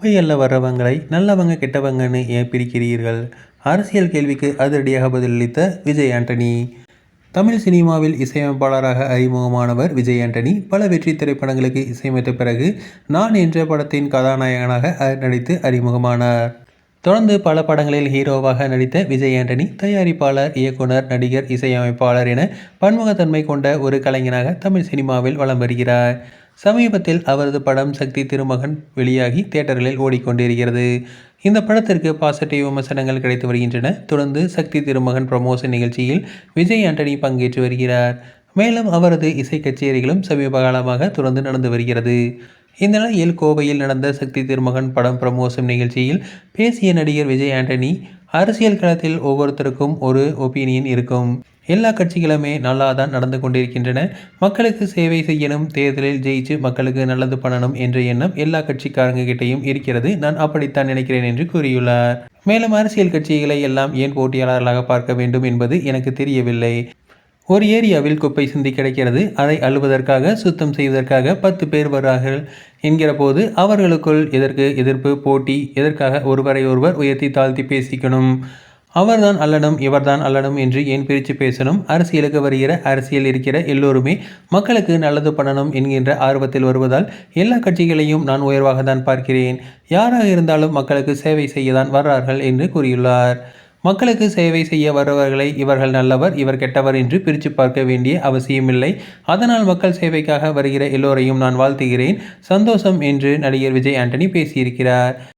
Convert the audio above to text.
குப்பையல்ல வர்றவங்களை நல்லவங்க கெட்டவங்கன்னு ஏன் பிரிக்கிறீர்கள்? அரசியல் கேள்விக்கு அதிரடியாக பதிலளித்த விஜய் ஆண்டனி. தமிழ் சினிமாவில் இசையமைப்பாளராக அறிமுகமானவர் விஜய் ஆண்டனி. பல வெற்றி திரைப்படங்களுக்கு இசையமைத்த பிறகு நான் என்ற படத்தின் கதாநாயகனாக நடித்து அறிமுகமானார். தொடர்ந்து பல படங்களில் ஹீரோவாக நடித்த விஜய் ஆண்டனி தயாரிப்பாளர், இயக்குனர், நடிகர், இசையமைப்பாளர் என பன்முகத்தன்மை கொண்ட ஒரு கலைஞனாக தமிழ் சினிமாவில் வலம் வருகிறார். சமீபத்தில் அவரது படம் சக்தி திருமகன் வெளியாகி தியேட்டர்களில் ஓடிக்கொண்டிருக்கிறது. இந்த படத்திற்கு பாசிட்டிவ் விமர்சனங்கள் கிடைத்து வருகின்றன. தொடர்ந்து சக்தி திருமகன் ப்ரமோஷன் நிகழ்ச்சியில் விஜய் ஆண்டனி பங்கேற்று வருகிறார். மேலும் அவரது இசை கச்சேரிகளும் சமீப காலமாக தொடர்ந்து நடந்து வருகிறது. இந்நிலையில் கோவையில் நடந்த சக்தி திருமகன் படம் ப்ரமோஷன் நிகழ்ச்சியில் பேசிய நடிகர் விஜய் ஆண்டனி, அரசியல் களத்தில் ஒவ்வொருத்தருக்கும் ஒரு ஒப்பீனியன் இருக்கும். எல்லா கட்சிகளுமே நல்லா தான் நடந்து கொண்டிருக்கின்றன. மக்களுக்கு சேவை செய்யணும், தேர்தலில் ஜெயிச்சு மக்களுக்கு நல்லது பண்ணணும் என்ற எண்ணம் எல்லா கட்சிக்காரங்க கிட்டையும் இருக்கிறது. நான் அப்படித்தான் நினைக்கிறேன் என்று கூறியுள்ளார். மேலும் அரசியல் கட்சிகளை எல்லாம் ஏன் போட்டியாளர்களாக பார்க்க வேண்டும் என்பது எனக்கு தெரியவில்லை. ஒரு ஏரியாவில் குப்பை சிந்தி கிடக்கிறது. அதை அள்ளுவதற்காக, சுத்தம் செய்வதற்காக 10 பேர் வரார்கள் என்கிற போது அவர்களுக்குள் எதற்கு எதிர்ப்பு, போட்டி? எதற்காக ஒருவரை ஒருவர் உயர்த்தி தாழ்த்தி பேசிக்கணும்? அவர்தான் அள்ளணும், இவர்தான் அள்ளணும் என்று ஏன் பிரித்து பேசணும்? அரசியலுக்கு வருகிற, அரசியல் இருக்கிற எல்லோருமே மக்களுக்கு நல்லது பண்ணணும் என்கின்ற ஆர்வத்தில் வருவதால் எல்லா கட்சிகளையும் நான் உயர்வாக தான் பார்க்கிறேன். யாராக இருந்தாலும் மக்களுக்கு சேவை செய்ய தான் வர்றார்கள் என்று கூறியுள்ளார். மக்களுக்கு சேவை செய்ய வருபவர்களை இவர்கள் நல்லவர், இவர் கெட்டவர் என்று பிரித்து பார்க்க வேண்டிய அவசியமில்லை. அதனால் மக்கள் சேவைக்காக வருகிற எல்லோரையும் நான் வாழ்த்துகிறேன். சந்தோஷம் என்று நடிகர் விஜய் ஆண்டனி பேசியிருக்கிறார்.